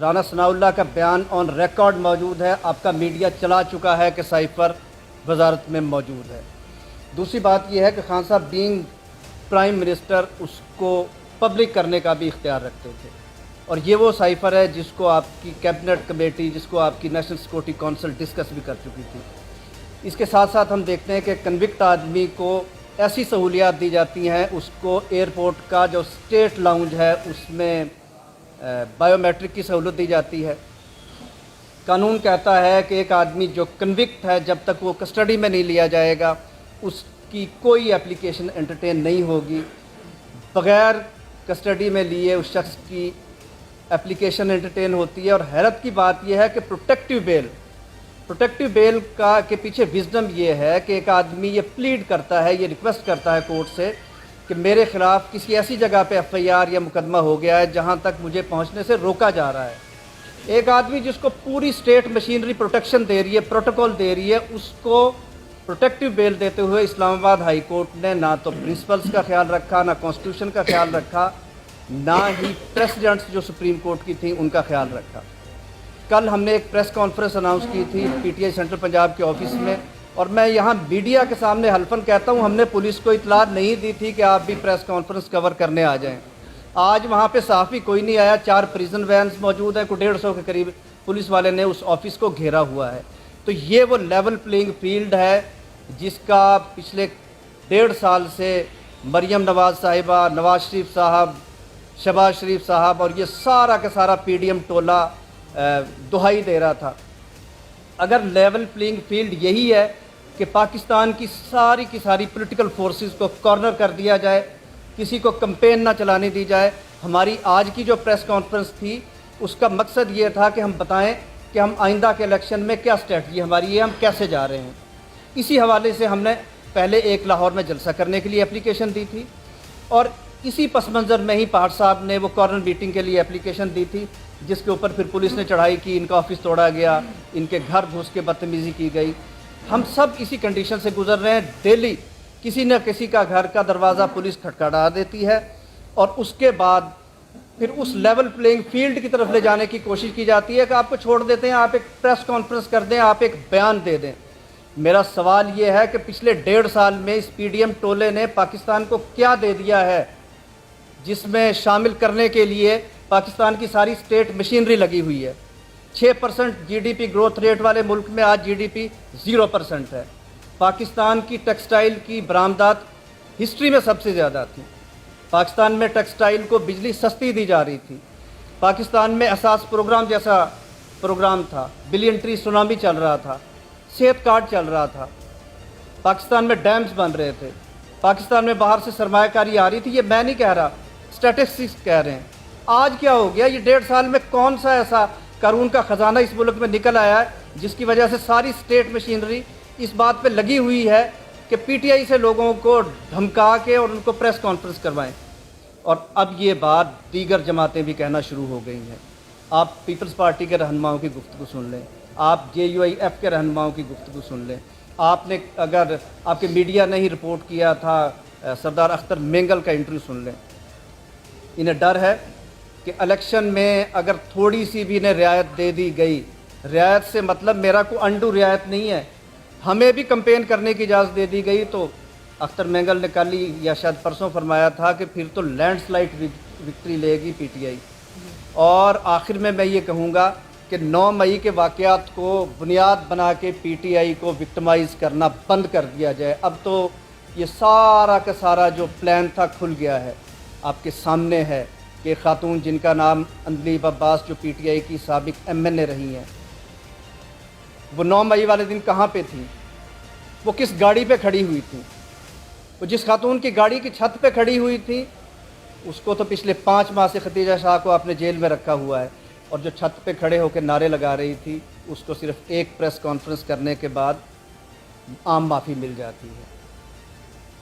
رانا ثناءاللہ کا بیان on record موجود ہے، آپ کا میڈیا چلا چکا ہے کہ سائفر وزارت میں موجود ہے۔ دوسری بات یہ ہے کہ خان صاحب بینگ پرائم منسٹر اس کو پبلک کرنے کا بھی اختیار رکھتے تھے، اور یہ وہ سائفر ہے جس کو آپ کی کیبنٹ کمیٹی، جس کو آپ کی نیشنل سیکورٹی کونسل ڈسکس بھی کر چکی تھی۔ اس کے ساتھ ساتھ ہم دیکھتے ہیں کہ کنوکٹ آدمی کو ایسی سہولیات دی جاتی ہیں، اس کو ایئرپورٹ کا جو اسٹیٹ لاؤنج ہے اس میں بائیو میٹرک کی سہولت دی جاتی ہے۔ قانون کہتا ہے کہ ایک آدمی جو کنوکٹ ہے جب تک وہ کسٹڈی میں نہیں لیا جائے گا اس کی کوئی اپلیکیشن انٹرٹین نہیں ہوگی۔ بغیر کسٹڈی میں لیے اس شخص کی اپلیکیشن انٹرٹین ہوتی ہے۔ اور حیرت کی بات یہ ہے کہ پروٹیکٹیو بیل کے پیچھے وزڈم یہ ہے کہ ایک آدمی یہ پلیڈ کرتا ہے، یہ ریکویسٹ کرتا ہے کورٹ سے کہ میرے خلاف کسی ایسی جگہ پہ ایف آئی آر یا مقدمہ ہو گیا ہے جہاں تک مجھے پہنچنے سے روکا جا رہا ہے۔ ایک آدمی جس کو پوری اسٹیٹ مشینری پروٹیکشن دے رہی ہے، پروٹوکول دے رہی ہے، اس کو پروٹیکٹیو بیل دیتے ہوئے اسلام آباد ہائی کورٹ نے نہ تو پرنسپلز کا خیال رکھا، نہ کانسٹیٹیوشن کا خیال رکھا، نہ ہی پریسیڈنٹس جو سپریم کورٹ کی تھیں ان کا خیال رکھا۔ کل ہم نے ایک پریس کانفرنس اناؤنس کی تھی P T I central Punjab کے آفس میں، اور میں یہاں میڈیا کے سامنے حلفاً کہتا ہوں ہم نے پولیس کو اطلاع نہیں دی تھی کہ آپ بھی پریس کانفرنس کور کرنے آ جائیں۔ آج وہاں پہ صحافی کوئی نہیں آیا، 4 پریزن وینز موجود ہیں، کوئی 150 کے قریب پولیس والے نے اس آفس کو گھیرا ہوا ہے۔ تو یہ وہ لیول پلینگ فیلڈ ہے جس کا پچھلے 1.5 سال سے مریم نواز صاحبہ، نواز شریف صاحب، شہباز شریف صاحب اور یہ سارا کا سارا پی ڈی ایم ٹولہ دہائی دے رہا تھا۔ اگر لیول پلینگ فیلڈ یہی ہے کہ پاکستان کی ساری پولیٹیکل فورسز کو کارنر کر دیا جائے، کسی کو کمپین نہ چلانے دی جائے۔ ہماری آج کی جو پریس کانفرنس تھی اس کا مقصد یہ تھا کہ ہم بتائیں کہ ہم آئندہ کے الیکشن میں کیا اسٹریٹجی ہماری ہے، ہم کیسے جا رہے ہیں۔ اسی حوالے سے ہم نے پہلے ایک لاہور میں جلسہ کرنے کے لیے اپلیکیشن دی تھی، اور اسی پس منظر میں ہی پہاڑ صاحب نے وہ کارنر میٹنگ کے لیے اپلیکیشن دی تھی، جس کے اوپر پھر پولیس نے چڑھائی کی، ان کا آفس توڑا گیا، ان کے گھر گھس کے بدتمیزی کی گئی۔ ہم سب اسی کنڈیشن سے گزر رہے ہیں۔ ڈیلی کسی نہ کسی کا گھر کا دروازہ پولیس کھٹکھٹا دیتی ہے، اور اس کے بعد پھر اس لیول پلینگ فیلڈ کی طرف لے جانے کی کوشش کی جاتی ہے کہ آپ کو چھوڑ دیتے ہیں، آپ ایک پریس کانفرنس کر دیں، آپ ایک بیان دے دیں۔ میرا سوال یہ ہے کہ پچھلے 1.5 سال میں اس پی ڈی ایم ٹولے نے پاکستان کو کیا دے دیا ہے جس میں شامل کرنے کے لیے پاکستان کی ساری اسٹیٹ مشینری لگی ہوئی ہے۔ 6% G D P growth rate والے ملک میں آج جی ڈی پی 0% ہے۔ پاکستان کی ٹیکسٹائل کی برآمدات ہسٹری میں سب سے زیادہ تھی۔ پاکستان میں ٹیکسٹائل کو بجلی سستی دی جا رہی تھی۔ پاکستان میں اساس پروگرام جیسا پروگرام تھا، بلین ٹری سونامی چل رہا تھا، صحت کارڈ چل رہا تھا، پاکستان میں ڈیمز بن رہے تھے، پاکستان میں باہر سے سرمایہ کاری آ رہی تھی۔ یہ میں نہیں کہہ رہا، اسٹیٹسٹکس کہہ رہے ہیں۔ آج کیا ہو گیا؟ یہ 1.5 سال میں کون سا ایسا قارون کا خزانہ اس ملک میں نکل آیا ہے جس کی وجہ سے ساری اسٹیٹ مشینری اس بات پہ لگی ہوئی ہے کہ پی ٹی آئی سے لوگوں کو دھمکا کے اور ان کو پریس کانفرنس کروائیں؟ اور اب یہ بات دیگر جماعتیں بھی کہنا شروع ہو گئی ہیں۔ آپ پیپلز پارٹی کے رہنماؤں کی گفتگو سن لیں، آپ جے یو آئی ایف کے رہنماؤں کی گفتگو سن لیں، آپ نے اگر آپ کے میڈیا نے ہی رپورٹ کیا تھا سردار اختر مینگل کا انٹرویو سن لیں۔ انہیں ڈر ہے کہ الیکشن میں اگر تھوڑی سی بھی انہیں رعایت دے دی گئی، رعایت سے مطلب میرا کوئی انڈو رعایت نہیں ہے، ہمیں بھی کمپین کرنے کی اجازت دے دی گئی، تو اختر مینگل نے کل ہی یا شاید پرسوں فرمایا تھا کہ پھر تو لینڈ سلائڈ وکٹری لے گی پی ٹی آئی۔ اور آخر میں یہ کہوں گا کہ 9 مئی کے واقعات کو بنیاد بنا کے پی ٹی آئی کو وکٹمائز کرنا بند کر دیا جائے۔ اب تو یہ سارا کا سارا جو پلان تھا کھل گیا ہے، آپ کے سامنے ہے کہ خاتون جن کا نام اندلیب عباس جو پی ٹی آئی کی سابق ایم این اے رہی ہیں، وہ 9 مئی والے دن کہاں پہ تھیں؟ وہ کس گاڑی پہ کھڑی ہوئی تھیں؟ وہ جس خاتون کی گاڑی کی چھت پہ کھڑی ہوئی تھی اس کو تو پچھلے 5 ماہ سے ختیجہ شاہ کو آپ نے جیل میں رکھا ہوا ہے، اور جو چھت پہ کھڑے ہو کے نعرے لگا رہی تھی اس کو صرف ایک پریس کانفرنس کرنے کے بعد عام معافی مل جاتی ہے۔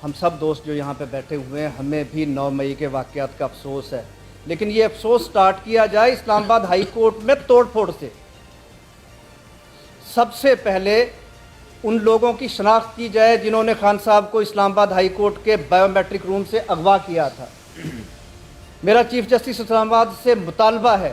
ہم سب دوست جو یہاں پہ بیٹھے ہوئے ہیں، ہمیں بھی 9 مئی کے واقعات کا افسوس ہے، لیکن یہ افسوس سٹارٹ کیا جائے اسلام آباد ہائی کورٹ میں توڑ پھوڑ سے۔ سب سے پہلے ان لوگوں کی شناخت کی جائے جنہوں نے خان صاحب کو اسلام آباد ہائی کورٹ کے بائیو میٹرک روم سے اغوا کیا تھا۔ میرا چیف جسٹس اسلام آباد سے مطالبہ ہے